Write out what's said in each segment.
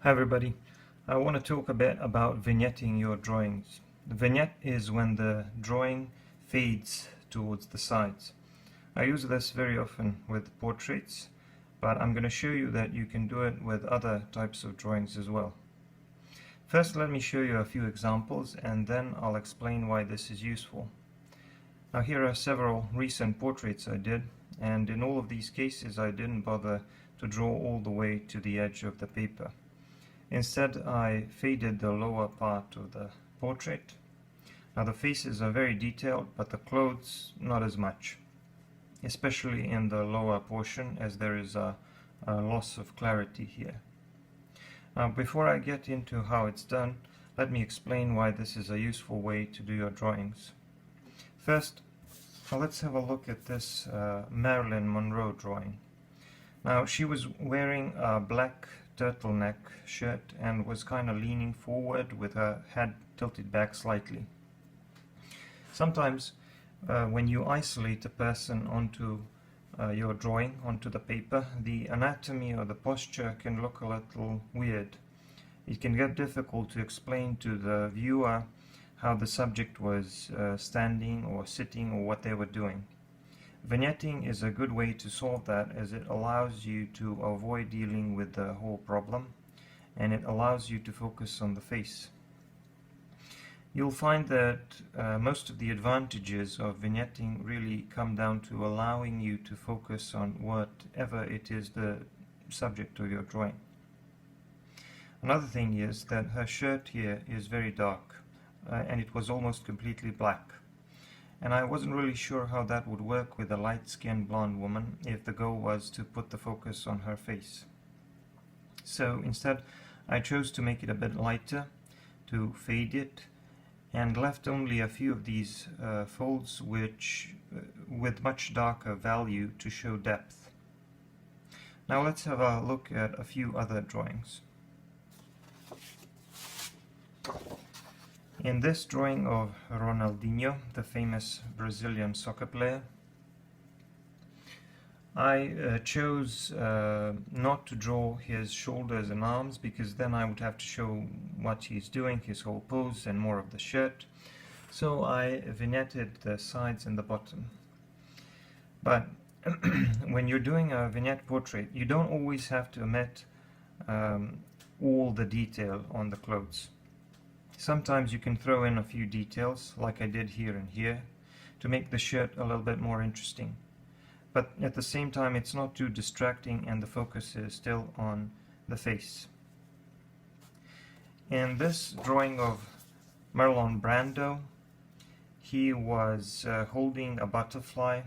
Hi everybody. I want to talk a bit about vignetting your drawings. The vignette is when the drawing fades towards the sides. I use this very often with portraits, but I'm going to show you that you can do it with other types of drawings as well. First, let me show you a few examples and then I'll explain why this is useful. Now here are several recent portraits I did, and in all of these cases I didn't bother to draw all the way to the edge of the paper. Instead, I faded the lower part of the portrait. Now the faces are very detailed, but the clothes not as much, especially in the lower portion, as there is a loss of clarity here. Now before I get into how it's done, let me explain why this is a useful way to do your drawings. First, let's have a look at this Marilyn Monroe drawing. Now she was wearing a black turtleneck shirt and was kind of leaning forward with her head tilted back slightly. Sometimes when you isolate a person onto your drawing, onto the paper, the anatomy or the posture can look a little weird. It can get difficult to explain to the viewer how the subject was standing or sitting or what they were doing. Vignetting is a good way to solve that, as it allows you to avoid dealing with the whole problem, and it allows you to focus on the face. You'll find that most of the advantages of vignetting really come down to allowing you to focus on whatever it is the subject of your drawing. Another thing is that her shirt here is very dark, and it was almost completely black. And I wasn't really sure how that would work with a light-skinned blonde woman if the goal was to put the focus on her face. So instead I chose to make it a bit lighter, to fade it, and left only a few of these folds with much darker value to show depth. Now let's have a look at a few other drawings. In this drawing of Ronaldinho, the famous Brazilian soccer player, I chose not to draw his shoulders and arms, because then I would have to show what he's doing, his whole pose, and more of the shirt. So I vignetted the sides and the bottom. But when you're doing a vignette portrait, you don't always have to omit all the detail on the clothes. Sometimes you can throw in a few details, like I did here and here, to make the shirt a little bit more interesting. But at the same time, it's not too distracting and the focus is still on the face. In this drawing of Marilyn Monroe, he was holding a butterfly,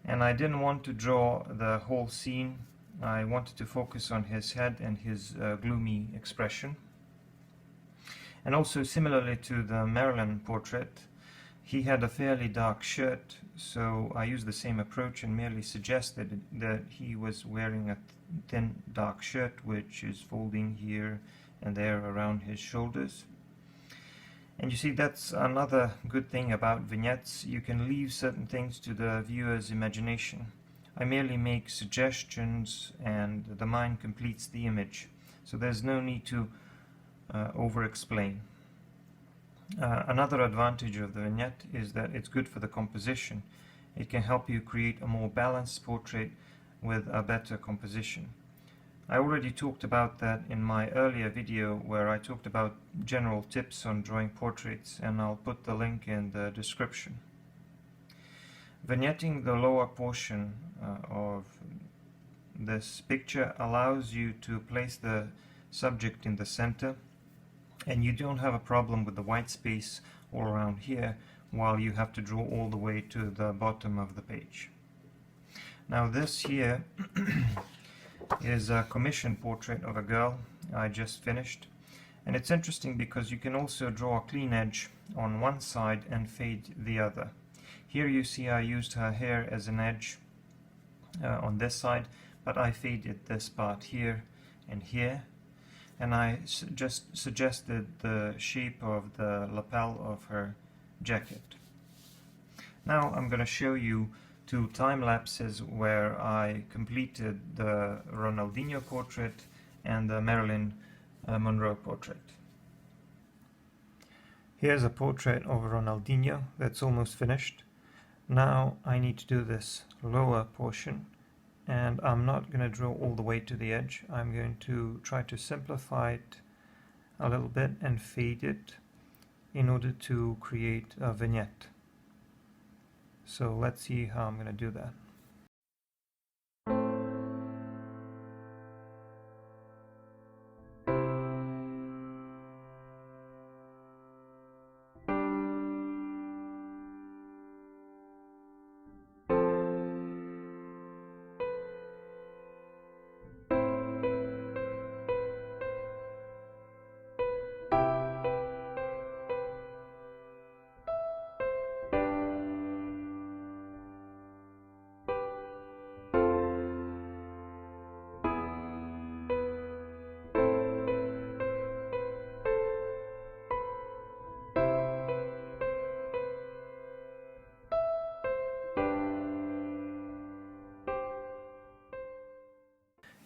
and I didn't want to draw the whole scene. I wanted to focus on his head and his gloomy expression. And also, similarly to the Marilyn portrait, he had a fairly dark shirt, so I used the same approach and merely suggested that he was wearing a thin dark shirt which is folding here and there around his shoulders. And you see, that's another good thing about vignettes. You can leave certain things to the viewer's imagination. I merely make suggestions and the mind completes the image, so there's no need to over-explain. Another advantage of the vignette is that it's good for the composition. It can help you create a more balanced portrait with a better composition. I already talked about that in my earlier video where I talked about general tips on drawing portraits, and I'll put the link in the description. Vignetting the lower portion of this picture allows you to place the subject in the center, and you don't have a problem with the white space all around here while you have to draw all the way to the bottom of the page. Now this here is a commission portrait of a girl I just finished, and it's interesting because you can also draw a clean edge on one side and fade the other. Here you see I used her hair as an edge on this side, but I faded this part here and here, and I just suggested the shape of the lapel of her jacket. Now I'm going to show you two time lapses where I completed the Ronaldinho portrait and the Marilyn Monroe portrait. Here's a portrait of Ronaldinho that's almost finished. Now I need to do this lower portion, and I'm not going to draw all the way to the edge. I'm going to try to simplify it a little bit and fade it in order to create a vignette. So let's see how I'm going to do that.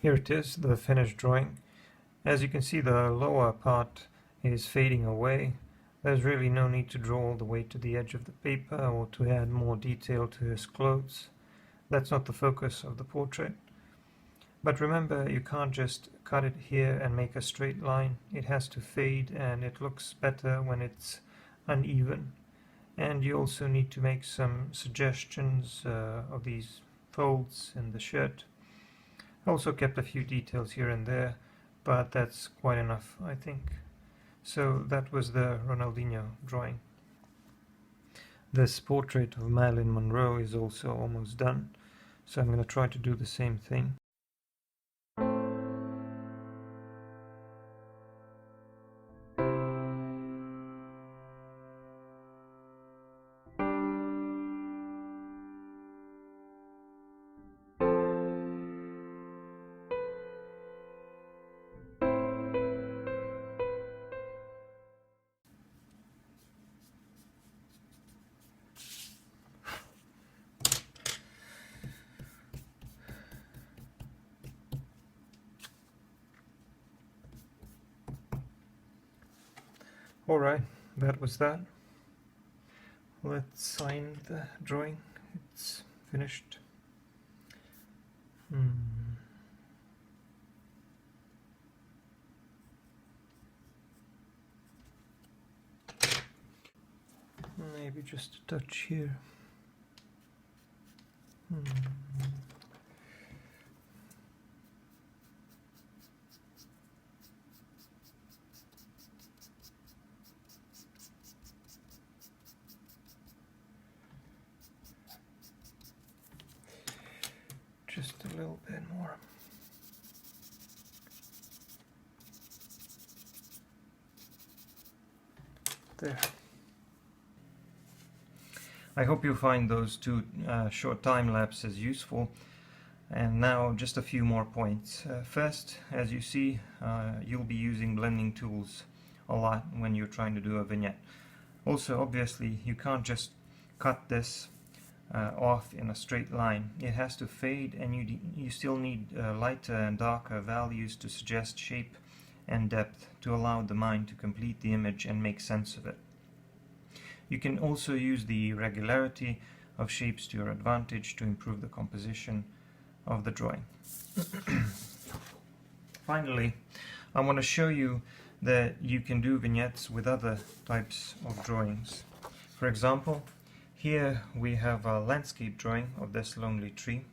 Here it is, the finished drawing. As you can see, the lower part is fading away. There's really no need to draw all the way to the edge of the paper or to add more detail to his clothes. That's not the focus of the portrait. But remember, you can't just cut it here and make a straight line. It has to fade, and it looks better when it's uneven. And you also need to make some suggestions of these folds in the shirt. I also kept a few details here and there, but that's quite enough, I think. So that was the Ronaldinho drawing. This portrait of Marilyn Monroe is also almost done, so I'm going to try to do the same thing. Alright, that was that. Let's sign the drawing. It's finished. Maybe just a touch here. Just a little bit more. There. I hope you find those two short time lapses useful. And now just a few more points. First, as you see, you'll be using blending tools a lot when you're trying to do a vignette. Also, obviously, you can't just cut this off in a straight line. It has to fade, and you still need lighter and darker values to suggest shape and depth to allow the mind to complete the image and make sense of it. You can also use the regularity of shapes to your advantage to improve the composition of the drawing. Finally, I want to show you that you can do vignettes with other types of drawings. For example, here we have a landscape drawing of this lonely tree.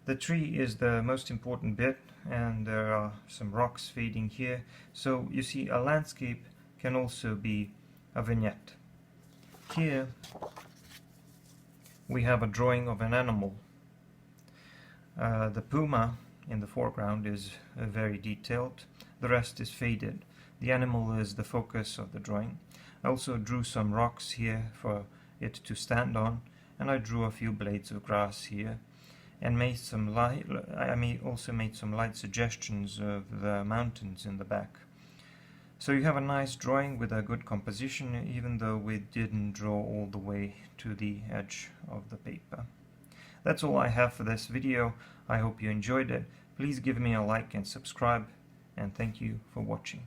The tree is the most important bit, and there are some rocks fading here. So you see, a landscape can also be a vignette. Here we have a drawing of an animal. The puma in the foreground is very detailed. The rest is faded. The animal is the focus of the drawing. I also drew some rocks here for it to stand on, and I drew a few blades of grass here, and made some light. Also made some light suggestions of the mountains in the back. So you have a nice drawing with a good composition, even though we didn't draw all the way to the edge of the paper. That's all I have for this video. I hope you enjoyed it. Please give me a like and subscribe, and thank you for watching.